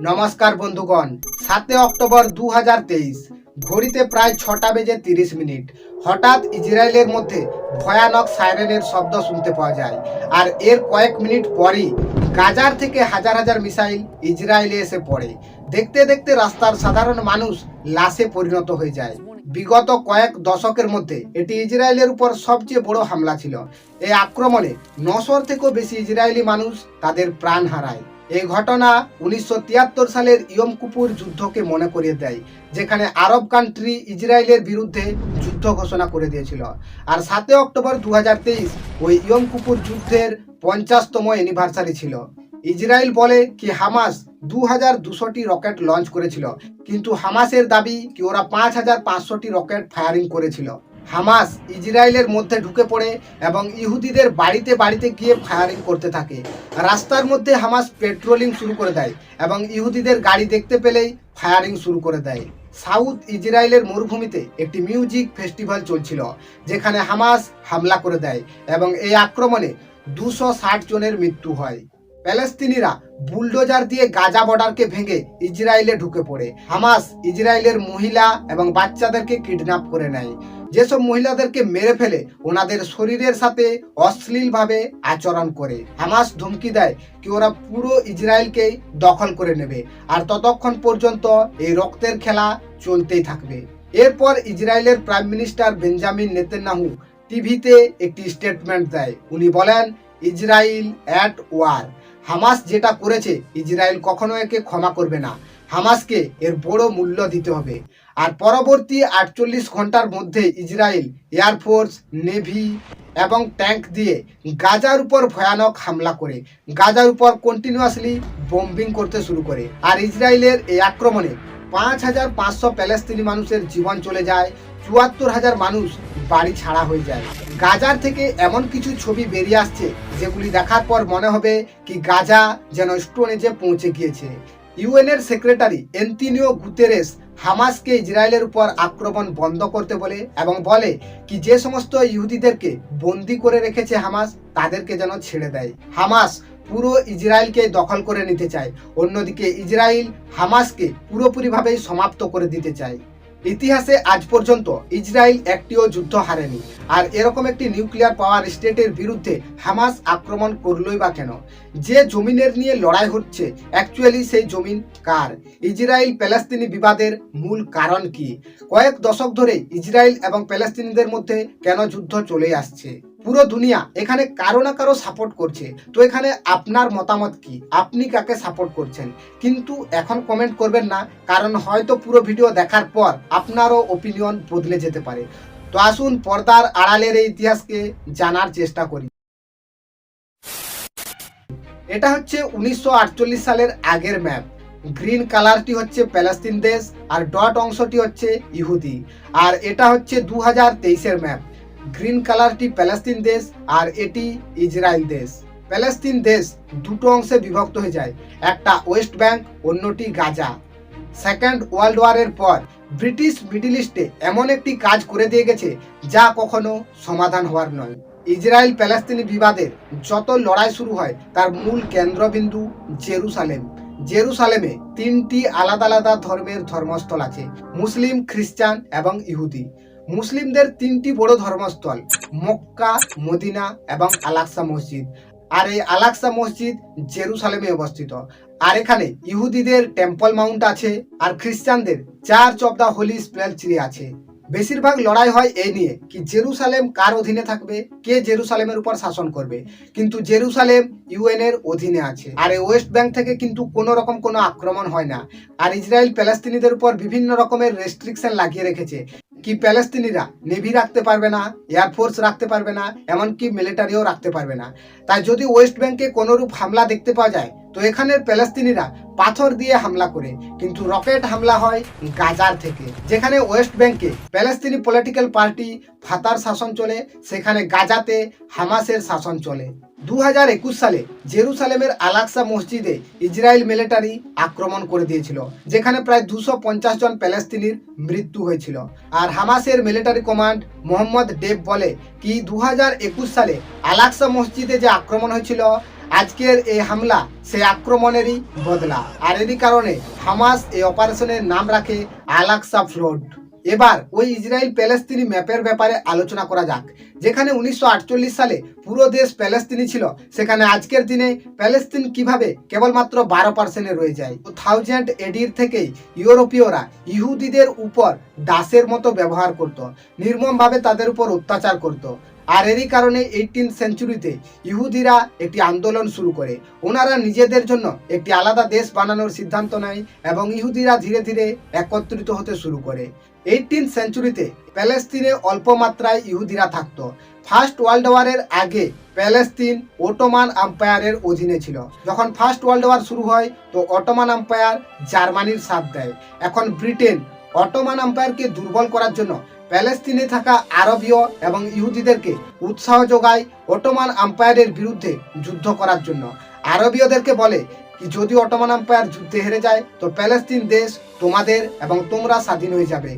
নমস্কার বন্ধুগণ, 7 অক্টোবর 2023 ঘড়িতে প্রায় 6টা বেজে 30 মিনিট হঠাৎ ইসরায়েলের মধ্যে ভয়ানক সাইরেনের শব্দ শুনতে পাওয়া যায়। আর এর কয়েক মিনিট পরই গাজার থেকে হাজার হাজার মিসাইল ইসরায়েলে এসে পড়ে। দেখতে দেখতে রাস্তার সাধারণ মানুষ লাশে পরিণত হয়ে যায়। বিগত কয়েক দশকের মধ্যে এটি ইসরায়েলের উপর সবচেয়ে বড় হামলা ছিল। এই আক্রমণে 900 থেকেও বেশি ইসরায়েলি মানুষ তাদের প্রাণ হারায়। এই ঘটনা 1973 সালের ইয়ম কিপুর যুদ্ধকে মনে করিয়ে দেয়, যেখানে আরব কান্ট্রি ইসরায়েলের বিরুদ্ধে যুদ্ধ ঘোষণা করে দিয়েছিল। আর 7 অক্টোবর 2023 ওই ইয়ম কিপুর যুদ্ধের 50তম অ্যানিভার্সারি ছিল। ইসরায়েল বলে কি হামাস 2200টি রকেট লঞ্চ করেছিল, কিন্তু হামাসের দাবি কি ওরা 5500টি রকেট ফায়ারিং করেছিল। হামাস ইসরায়েলের মধ্যে ঢুকে পড়ে এবং ইহুদিদের বাড়িতে বাড়িতে গিয়ে ফায়ারিং করতে থাকে। রাস্তার মধ্যে হামাস পেট্রোলিং শুরু করে দেয় এবং ইহুদিদের গাড়ি দেখতে পেলেই ফায়ারিং শুরু করে দেয়। সাউথ ইসরায়েলের মরুভূমিতে একটি মিউজিক ফেস্টিভ্যাল চলছিল, যেখানে হামাস হামলা করে দেয় এবং এই আক্রমণে 260 জনের মৃত্যু হয়। প্যালেস্তিনিরা বুলডোজার দিয়ে গাজা বর্ডারকে ভেঙে ইসরায়েলে ঢুকে পড়ে। হামাস ইসরায়েলের মহিলা এবং বাচ্চাদেরকে কিডন্যাপ করে নেয়। যেসব মহিলাদেরকে মেরে ফেলে ওনাদের শরীরের সাথে অশ্লীলভাবে আচরণ করে। হামাস ধমকি দেয় কি ওরা পুরো ইসরায়েলকে দখল করে নেবে, আর ততক্ষণ পর্যন্ত এই রক্তের খেলা চলতেই থাকবে। এরপর ইসরায়েলের প্রাইম মিনিস্টার বেঞ্জামিন নেতানিয়াহু টিভিতে একটি স্টেটমেন্ট দেয়। উনি বলেন, ইসরায়েল অ্যাট ওয়ার। হামাস যেটা করেছে ইসরায়েল কখনো একে ক্ষমা করবে না। হামাসকে এর বড় মূল্য দিতে হবে। আর পরবর্তী 48 ঘন্টার মধ্যে ইসরায়েল এয়ারফোর্স, নেভি এবং ট্যাঙ্ক দিয়ে গাজার উপর ভয়ানক হামলা করে গাজার উপর কন্টিনিউয়াসলি বম্বিং করতে শুরু করে। আর ইসরায়েলের এই আক্রমণে 5500 প্যালেস্তিনি মানুষের জীবন চলে যায়, 74,000 মানুষ বাড়ি ছাড়া হয়ে যায়। গাজার থেকে এমন কিছু ছবি বেরিয়ে আসছে যেগুলি দেখার পর মনে হবে কি গাজা যেন স্টোন এজে পৌঁছে গিয়েছে। ইউএনের সেক্রেটারি অ্যান্টোনিও গুতেরেস হামাসকে ইসরায়েলের উপর আক্রমণ বন্ধ করতে বলে এবং বলে কি যে সমস্ত ইহুদিদেরকে বন্দি করে রেখেছে হামাস তাদেরকে যেন ছেড়ে দেয়। হামাস পুরো ইসরায়েলকে দখল করে নিতে চায়, অন্যদিকে ইসরায়েল হামাসকে পুরোপুরিভাবেই সমাপ্ত করে দিতে চায়। ইতিহাসে আজ পর্যন্ত ইসরায়েল একটিও যুদ্ধ হারেনি, আর এরকম একটি নিউক্লিয়ার পাওয়ার স্টেটের বিরুদ্ধে হামাস আক্রমণ করলই বা কেন? যে জমিনের নিয়ে লড়াই হচ্ছে অ্যাকচুয়ালি সেই জমিন কার? ইসরায়েল প্যালেস্তিনি বিবাদের মূল কারণ কি? কয়েক দশক ধরে ইসরায়েল এবং প্যালেস্তিনিদের মধ্যে কেন যুদ্ধ চলে আসছে? পুরো দুনিয়া এখানে কারো না কারো সাপোর্ট করছে। তো এখানে আপনার মতামত কি? আপনি কাকে সাপোর্ট করছেন? কিন্তু এখন কমেন্ট করবেন না, কারণ হয়তো পুরো ভিডিও দেখার পর আপনারও ওপিনিয়ন বদলে যেতে পারে। তো আসুন পর্দার আড়ালের এই ইতিহাসকে জানার চেষ্টা করি। এটা হচ্ছে 1948 সালের আগের ম্যাপ। গ্রিন কালারটি হচ্ছে প্যালেস্তিন দেশ আর ডট অংশটি হচ্ছে ইহুদি। আর এটা হচ্ছে 2023-এর ম্যাপ। গ্রিন কালারটি প্যালেস্তিন দেশ আর এটি ইসরায়েল দেশ। প্যালেস্তিন দেশ দুটো অংশে বিভক্ত হয়ে যায়, একটা ওয়েস্ট ব্যাংক, অন্যটি গাজা। সেকেন্ড ওয়ার্ল্ড ওয়ারের পর ব্রিটিশ মিডল ইস্টে এমন একটি কাজ করে দিয়ে গেছে যা কখনো সমাধান হওয়ার নয়। ইসরায়েল প্যালেস্তিনি বিবাদের যত লড়াই শুরু হয় তার মূল কেন্দ্রবিন্দু জেরুসালেম। জেরুসালেমে 3টি আলাদা আলাদা ধর্মের ধর্মস্থল আছে, মুসলিম, খ্রিস্টান এবং ইহুদি। মুসলিমদের 3টি বড় ধর্মস্থল, মক্কা, মদিনা এবং আল-আকসা মসজিদ। আর এই আল-আকসা মসজিদ জেরুসালেমে অবস্থিত। আর এখানে ইহুদিদের টেম্পল মাউন্ট আছে, আর খ্রিস্টানদের চার্চ অফ দ্য হোলি সেপারেটরি আছে। বেশিরভাগ লড়াই হয় এই নিয়ে কি জেরুসালেম কার অধীনে থাকবে, কে জেরুসালেমের উপর শাসন করবে। কিন্তু জেরুসালেম ইউএন এর অধীনে আছে। আর এই ওয়েস্ট ব্যাংক থেকে কিন্তু কোনো রকম কোনো আক্রমণ হয় না। আর ইসরায়েল প্যালেস্তিনিদের উপর বিভিন্ন রকমের রেস্ট্রিকশন লাগিয়ে রেখেছে কি প্যালেস্তিনিরা নেভি রাখতে পারবে না, এয়ারফোর্স রাখতে পারবে না, এমনকি মিলিটারিও রাখতে পারবে না। তাই যদি ওয়েস্ট ব্যাংকে কোনোরূপ হামলা দেখতে পাওয়া যায় তো এখানের প্যালেস্তিনিরা পাথর দিয়ে হামলা করে, কিন্তু রকেট হামলা হয় গাজার থেকে। যেখানে ওয়েস্ট ব্যাংকে প্যালেস্তিনি পলিটিক্যাল পার্টি ফাতার শাসন চলে, সেখানে গাজাতে হামাসের শাসন চলে। 2021 সালে জেরুসালেমের আল-আকসা মসজিদে ইসরায়েল মিলিটারি আক্রমণ করে দিয়েছিল, যেখানে প্রায় 250 জন প্যালেস্তিনির মৃত্যু হয়েছিল। আর হামাসের মিলিটারি কমান্ড মোহাম্মদ ডেব বলে কি 2021 সালে আল-আকসা মসজিদে যে আক্রমণ হয়েছিল আজকের এই হামলা সেই আক্রমণেরই বদলা। আর এরই কারণে হামাস এই অপারেশনের নাম রাখে আল-আকসা ফ্লোড। এবার ওই ইসরায়েল প্যালেস্তিনি ম্যাপের ব্যাপারে আলোচনা করা যাক। যেখানে 1948 সালে পুরো দেশ প্যালেস্তিনি ছিল, সেখানে আজকের দিনে প্যালেস্তিন কিভাবে কেবলমাত্র 12% রয়ে যায়। 1000 এডির থেকেই ইউরোপীয়রা ইহুদিদের উপর দাসের মতো ব্যবহার করত, নির্মমভাবে তাদের উপর অত্যাচার করত। আর এরই কারণে 18th সেঞ্চুরিতে ইহুদিরা একটি আন্দোলন শুরু করে। ওনারা নিজেদের জন্য একটি আলাদা দেশ বানানোর সিদ্ধান্ত নেয় এবং ইহুদিরা ধীরে ধীরে একত্রিত হতে শুরু করে। 18th সেঞ্চুরিতে প্যালেস্তিনে অল্প মাত্রায় ইহুদিরা থাকতো। ফার্স্ট ওয়ার্ল্ড ওয়ারের আগে প্যালেস্তিন অটোমান আম্পায়ারের অধীনে ছিল। যখন ফার্স্ট ওয়ার্ল্ড ওয়ার শুরু হয় তো অটোমান আম্পায়ার জার্মানির সাথ দেয়। এখন ব্রিটেন অটোমান আম্পায়ারকে দুর্বল করার জন্য প্যালেস্তিনে থাকা আরবীয় এবং ইহুদিদেরকে উৎসাহ যোগায় অটোমান আম্পায়ারের বিরুদ্ধে যুদ্ধ করার জন্য। আরবীয়দেরকে বলে কি যদি অটোমান আম্পায়ার যুদ্ধে হেরে যায় তো প্যালেস্তিন দেশ তোমাদের এবং তোমরা স্বাধীন হয়ে যাবে।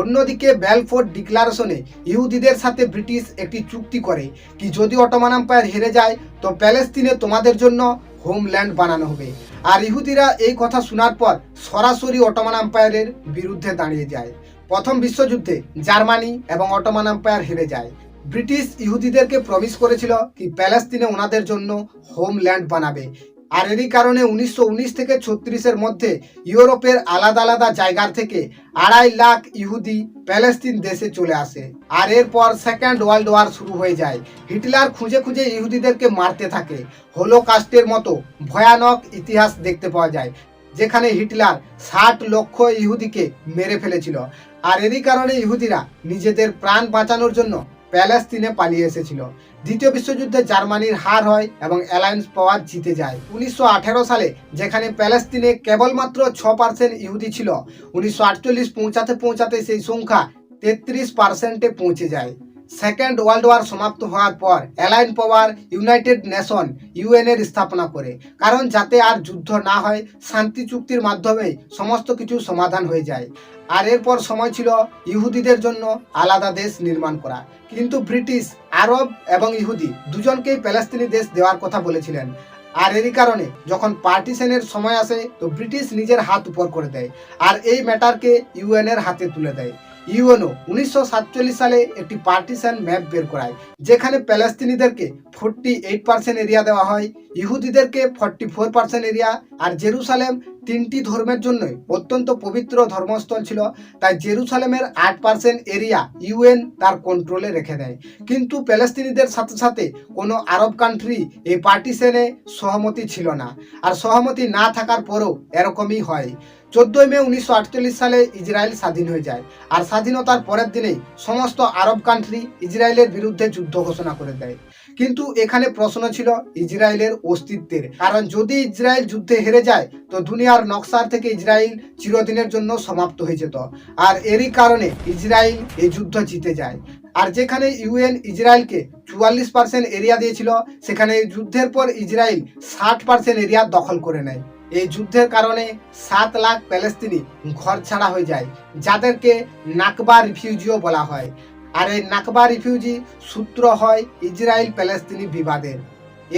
অন্যদিকে ব্যালফোর্ড ডিক্লারেশনে ইহুদিদের সাথে ব্রিটিশ একটি চুক্তি করে কি যদি অটোমান আম্পায়ার হেরে যায় তো প্যালেস্তিনে তোমাদের জন্য হোমল্যান্ড বানানো হবে। আর ইহুদিরা এই কথা শোনার পর সরাসরি অটোমান আম্পায়ারের বিরুদ্ধে দাঁড়িয়ে যায়। প্রথম বিশ্বযুদ্ধে জার্মানি এবং অটোমান আম্পায়ার হেরে যায়। ব্রিটিশ ইহুদিদেরকে প্রমিস করেছিল কি প্যালেস্তিনে ওনাদের জন্য হোমল্যান্ড বানাবে। আর এরই কারণে 1919 থেকে 36-এর মধ্যে ইউরোপের আলাদা আলাদা জায়গার থেকে 2.5 লাখ ইহুদি প্যালেস্তিন দেশে চলে আসে। আর এরপর সেকেন্ড ওয়ার্ল্ড ওয়ার শুরু হয়ে যায়। হিটলার খুঁজে খুঁজে ইহুদিদেরকে মারতে থাকে। হোলোকাস্টের মতো ভয়ানক ইতিহাস দেখতে পাওয়া যায়, যেখানে হিটলার 60 লক্ষ ইহুদিকে মেরে ফেলেছিল। আর এরই কারণে ইহুদিরা নিজেদের প্রাণ বাঁচানোর জন্য প্যালেস্তিনে পালিয়ে এসেছিল। দ্বিতীয় বিশ্বযুদ্ধে জার্মানির হার হয় এবং অ্যালায়েন্স পাওয়ার জিতে যায়। 1918 সালে যেখানে প্যালেস্তিনে কেবলমাত্র 6% ইহুদি ছিল, 1948 পৌঁছাতে পৌঁছাতে সেই সংখ্যা 33%-এ পৌঁছে যায়। সেকেন্ড ওয়ার্ল্ড ওয়ার সমাপ্ত হওয়ার পর অ্যালাইন পাওয়ার ইউনাইটেড নেশন ইউএন-এর স্থাপনা করে, কারণ যাতে আর যুদ্ধ না হয়, শান্তি চুক্তির মাধ্যমেই সমস্ত কিছু সমাধান হয়ে যায়। আর এরপর সময় ছিল ইহুদিদের জন্য আলাদা দেশ নির্মাণ করা। কিন্তু ব্রিটিশ আরব এবং ইহুদি দুজনকেই প্যালেস্তিনি দেশ দেওয়ার কথা বলেছিলেন। আর এরই কারণে যখন পার্টিশনের সময় আসে তো ব্রিটিশ নিজের হাত উপর করে দেয় আর এই ম্যাটারকে ইউএন-এর হাতে তুলে দেয়। ইউএনও 1947 সালে একটি পার্টিশন ম্যাপ বের করায়, যেখানে প্যালেস্তিনিদেরকে 48% এরিয়া দেওয়া হয়, ইহুদিদেরকে 44% এরিয়া। আর জেরুসালেম 3টি ধর্মের জন্যই অত্যন্ত পবিত্র ধর্মস্থল ছিল, তাই জেরুসালেমের 8% এরিয়া ইউএন তার কন্ট্রোলে রেখে দেয়। কিন্তু প্যালেস্তিনিদের সাথে সাথে কোনো আরব কান্ট্রি এই পার্টিশনে সহমতি ছিল না। আর সহমতি না থাকার পরেও এরকমই হয়। 14 মে 1948 সালে ইসরায়েল স্বাধীন হয়ে যায়। আর স্বাধীনতার পরের দিনেই সমস্ত আরব কান্ট্রি ইসরায়েলের বিরুদ্ধে যুদ্ধ ঘোষণা করে দেয়। কিন্তু এখানে প্রশ্ন ছিল ইসরায়েলের অস্তিত্বের, কারণ যদি ইসরায়েল যুদ্ধে হেরে যায় তো দুনিয়ার নকশার থেকে ইসরায়েল চিরদিনের জন্য সমাপ্ত হয়ে যেত। আর এরই কারণে ইসরায়েল এই যুদ্ধ জিতে যায়। আর যেখানে ইউএন ইসরায়েলকে 44% এরিয়া দিয়েছিল, সেখানে যুদ্ধের পর ইসরায়েল 60% এরিয়া দখল করে নেয়। এই যুদ্ধের কারণে 7 লাখ প্যালেস্তিনি ঘর ছাড়া হয়ে যায়, যাদেরকে নাকবা রিফিউজিও বলা হয়। আর এই নাকবা রিফিউজি সূত্র হয় ইসরায়েল প্যালেস্তিনি বিবাদের।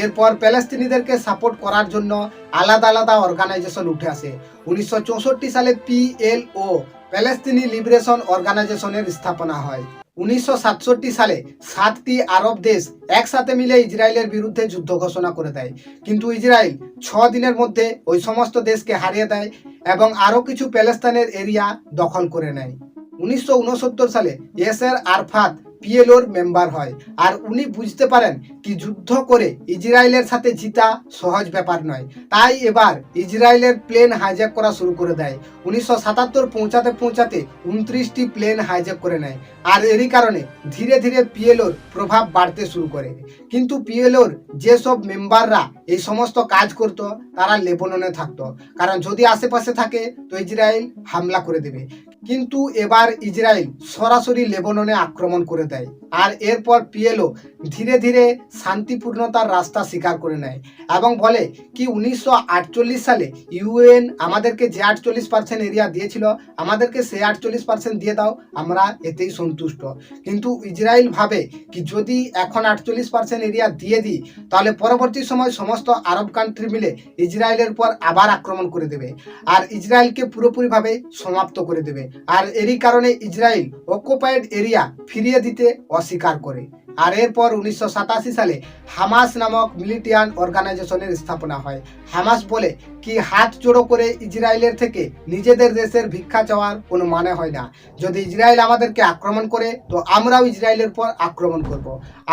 এরপর প্যালেস্তিনিদেরকে সাপোর্ট করার জন্য আলাদা আলাদা অর্গানাইজেশন উঠে আসে। 1964 সালে পিএলও প্যালেস্তিনি লিবারেশন অর্গানাইজেশনের স্থাপনা হয়। 1967 সালে 7টি আরব দেশ একসাথে মিলে ইসরায়েলের বিরুদ্ধে যুদ্ধ ঘোষণা করে দেয়, কিন্তু ইসরায়েল 6 দিনের মধ্যে ওই সমস্ত দেশকে হারিয়ে দেয় এবং আরও কিছু প্যালেস্তাইনের এরিয়া দখল করে নেয়। 1969 সালে ইয়াসের আরাফাত পিএলওর মেম্বার হয়। আর উনি বুঝতে পারেন কি যুদ্ধ করে ইসরায়েলের সাথে জিতা সহজ ব্যাপার নয়, তাই এবার ইসরায়েলের প্লেন হাইজ্যাক করা শুরু করে দেয়। 1977 পৌঁছাতে পৌঁছাতে 29টি প্লেন হাইজ্যাক করে নেয়। আর এরই কারণে ধীরে ধীরে পিএলওর প্রভাব বাড়তে শুরু করে। কিন্তু পিএলওর যেসব মেম্বাররা এই সমস্ত কাজ করত তারা লেবাননে থাকতো, কারণ যদি আশেপাশে থাকে তো ইসরায়েল হামলা করে দেবে। কিন্তু এবার ইসরায়েল সরাসরি লেবাননে আক্রমণ করে দেয়। আর এরপর পিএলও ধীরে ধীরে শান্তিপূর্ণতার রাস্তা স্বীকার করে নেয় এবং বলে কি 1948 সালে ইউএন আমাদেরকে যে 48% এরিয়া দিয়েছিল, আমাদেরকে সে 48% দিয়ে দাও, আমরা এতেই সন্তুষ্ট। কিন্তু ইসরায়েল ভাবে কি যদি এখন 48% এরিয়া দিয়ে দিই তাহলে পরবর্তী সময় সমস্ত আরব কান্ট্রি মিলে ইসরায়েলের পর আবার আক্রমণ করে দেবে আর ইসরায়েলকে পুরোপুরিভাবে সমাপ্ত করে দেবে। আর এরই কারণে ইসরায়েল অকুপাইড এরিয়া ফিরিয়ে দিতে অস্বীকার করে। আর এরপর 1987 সালে হামাস নামক মিলিটিয়ান অর্গানাইজেশনের স্থাপনা হয়। হামাস বলে কি হাত জোড়ো করে ইসরায়েলের থেকে নিজেদের দেশের ভিক্ষা চাওয়ার কোনো মানে হয় না। যদি ইসরায়েল আমাদেরকে আক্রমণ করে তো আমরাও ইসরায়েলের পর আক্রমণ করব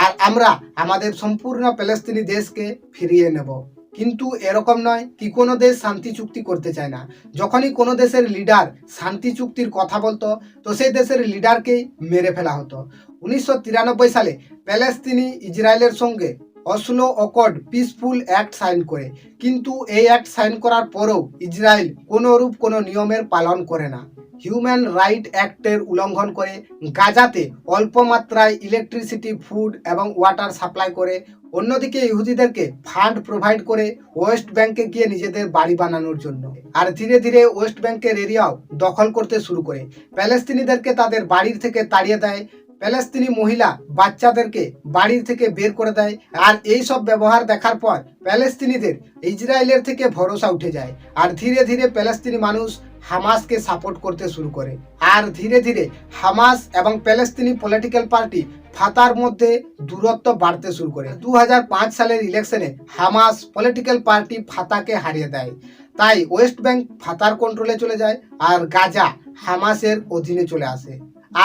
আর আমরা আমাদের সম্পূর্ণ প্যালেস্তিনি দেশকে ফিরিয়ে নেব। কিন্তু এরকম নয় কি কোনো দেশ শান্তি চুক্তি করতে চায় না। যখনই কোনো দেশের লিডার শান্তি চুক্তির কথা বলতো তো সেই দেশের লিডারকেই মেরে ফেলা হতো। 1993 সালে প্যালেস্তিনি ইসরায়েলের সঙ্গে অসলো অকর্ড পিসফুল অ্যাক্ট সাইন করে, কিন্তু এই অ্যাক্ট সাইন করার পরেও ইসরায়েল কোনোরূপ কোনো নিয়মের পালন করে না। হিউম্যান রাইট অ্যাক্টের উল্লঙ্ঘন করে গাজাতে অল্প মাত্রায় ইলেকট্রিসিটি, ফুড এবং ওয়াটার সাপ্লাই করে, অন্যদিকে ইহুদিদেরকে ফান্ড প্রোভাইড করে ওয়েস্ট ব্যাংকে গিয়ে নিজেদের বাড়ি বানানোর জন্য। আর ধীরে ধীরে ওয়েস্ট ব্যাংকের এরিয়াও দখল করতে শুরু করে, প্যালেস্তিনিদেরকে তাদের বাড়ির থেকে তাড়িয়ে দেয়, প্যালেস্তিনি মহিলা বাচ্চাদেরকে বাড়ির থেকে বের করে দেয়। আর এই সব ব্যবহার দেখার পর প্যালেস্তিনিদের ইসরায়েলের থেকে ভরসা উঠে যায় আর ধীরে ধীরে প্যালেস্তিনি মানুষ হামাসকে সাপোর্ট করতে শুরু করে। আর ধীরে ধীরে হামাস এবং প্যালেস্তিনি পলিটিক্যাল পার্টি ফাতার মধ্যে দূরত্ব বাড়তে শুরু করে। 2005 সালের ইলেকশনে হামাস পলিটিক্যাল পার্টি ফাতাকে হারিয়ে দেয়, তাই ওয়েস্ট ব্যাংক ফাতার কন্ট্রোলে চলে যায় আর গাজা হামাসের অধীনে চলে আসে।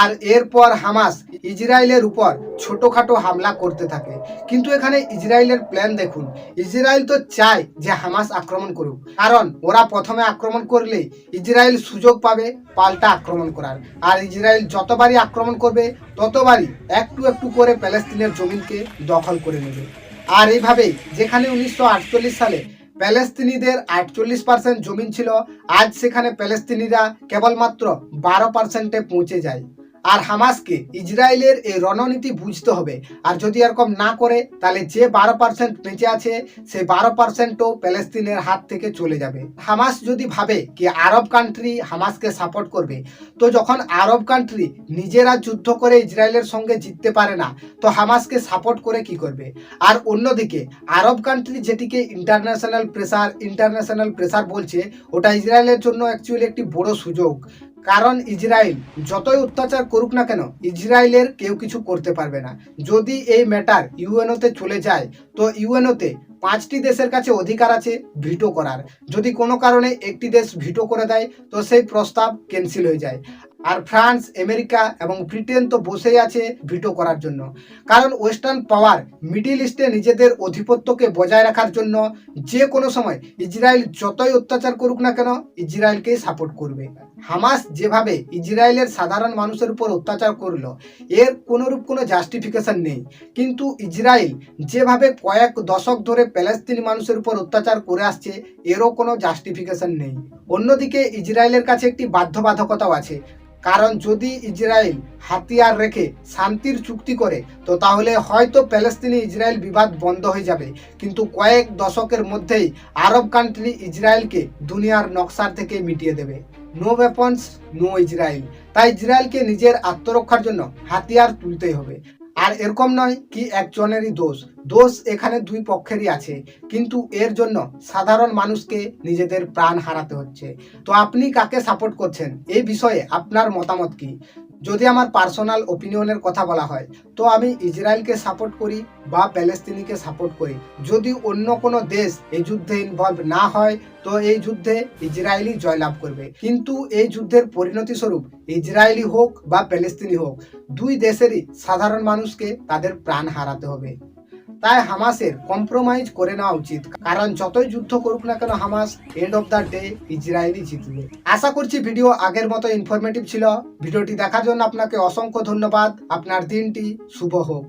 আর এরপর হামাস ইসরায়েলের উপর ছোটখাটো হামলা করতে থাকে। কিন্তু এখানে ইসরায়েলের প্ল্যান দেখুন, ইসরায়েল তো চায় যে হামাস আক্রমণ করুক, কারণ ওরা প্রথমে আক্রমণ করলে ইসরায়েল সুযোগ পাবে পাল্টা আক্রমণ করার। আর ইসরায়েল যতবারই আক্রমণ করবে ততবারই একটু একটু করে প্যালেস্তিনের জমিনকে দখল করে নেবে। আর এইভাবেই যেখানে 1948 সালে প্যালেস্তিনিদের 48% জমিন ছিল, আজ সেখানে প্যালেস্তিনিরা কেবলমাত্র 12%-এ পৌঁছে যায়। আর হামাসকে ইসরায়েলের এই রণনীতি বুঝতে হবে, আর যদি এরকম না করে তাহলে যে 12% বেঁচে আছে সেই 12%ও প্যালেস্তিনের হাত থেকে চলে যাবে। হামাস যদি ভাবে কি আরব কান্ট্রি হামাসকে সাপোর্ট করবে, তো যখন আরব কান্ট্রি নিজেরা যুদ্ধ করে ইসরায়েলের সঙ্গে জিততে পারে না তো হামাসকে সাপোর্ট করে কি করবে? আর অন্যদিকে আরব কান্ট্রি যেটিকে ইন্টারন্যাশনাল প্রেসার বলছে, ওটা ইসরায়েলের জন্য অ্যাকচুয়ালি একটি বড় সুযোগ। কারণ ইসরায়েল যতই অত্যাচার করুক না কেন ইসরায়েলের কেউ কিছু করতে পারবে না। যদি এই ম্যাটার ইউএনওতে চলে যায় তো ইউএনওতে 5টি দেশের কাছে অধিকার আছে ভিটো করার। যদি কোনো কারণে একটি দেশ ভিটো করে দেয় তো সেই প্রস্তাব ক্যান্সেল হয়ে যায়। আর ফ্রান্স, আমেরিকা এবং ব্রিটেন তো বসেই আছে ভিটো করার জন্য, কারণ ওয়েস্টার্ন পাওয়ার মিডিল ইস্টে নিজেদের আধিপত্যকে বজায় রাখার জন্য যে কোনো সময় ইসরায়েল যতই অত্যাচার করুক না কেন ইসরায়েলকে সাপোর্ট করবে। হামাস যেভাবে ইসরায়েলের সাধারণ মানুষের উপর অত্যাচার করলো এর কোনোরূপ কোনো জাস্টিফিকেশন নেই, কিন্তু ইসরায়েল যেভাবে কয়েক দশক ধরে প্যালেস্তিনি মানুষের উপর অত্যাচার করে আসছে এরও কোনো জাস্টিফিকেশন নেই। অন্যদিকে ইসরায়েলের কাছে একটি বাধ্যবাধকতাও আছে, কারণ যদি ইসরায়েল হাতিয়ার রেখে শান্তির চুক্তি করে তো তাহলে হয়তো প্যালেস্তিনি ইসরায়েল বিবাদ বন্ধ হয়ে যাবে, কিন্তু কয়েক দশকের মধ্যেই আরব কান্ট্রি ইসরায়েলকে দুনিয়ার নকশার থেকে মিটিয়ে দেবে। No weapons, no Israel. তাই ইসরায়েলকে নিজের আত্মরক্ষার জন্য হাতিয়ার তুলতেই হবে। আর এরকম নয় কি একজনেরই দোষ এখানে দুই পক্ষেরই আছে, কিন্তু এর জন্য সাধারণ মানুষকে নিজেদের প্রাণ হারাতে হচ্ছে। তো আপনি কাকে সাপোর্ট করছেন এই বিষয়ে আপনার মতামত কি? যদি আমার পার্সোনাল ওপিনিয়নের কথা বলা হয় তো আমি ইসরায়েলকে সাপোর্ট করি বা প্যালেস্তিনিকে সাপোর্ট করি। যদি অন্য কোনো দেশ এই যুদ্ধে ইনভলভ না হয় তো এই যুদ্ধে ইসরায়েলই জয়লাভ করবে, কিন্তু এই যুদ্ধের পরিণতি স্বরূপ ইসরায়েলি হোক বা প্যালেস্তিনি হোক দুই দেশেরই সাধারণ মানুষকে তাদের প্রাণ হারাতে হবে। তাই হামাসের কম্প্রোমাইজ করে নেওয়া উচিত, কারণ যতই যুদ্ধ করুক না কেন Hamas end of the day ইসরায়েলই জিতবে। আশা করছি ভিডিও আগের মতো ইনফরমেটিভ ছিল। ভিডিওটি দেখার জন্য আপনাকে অসংখ্য ধন্যবাদ। আপনার দিনটি শুভ হোক।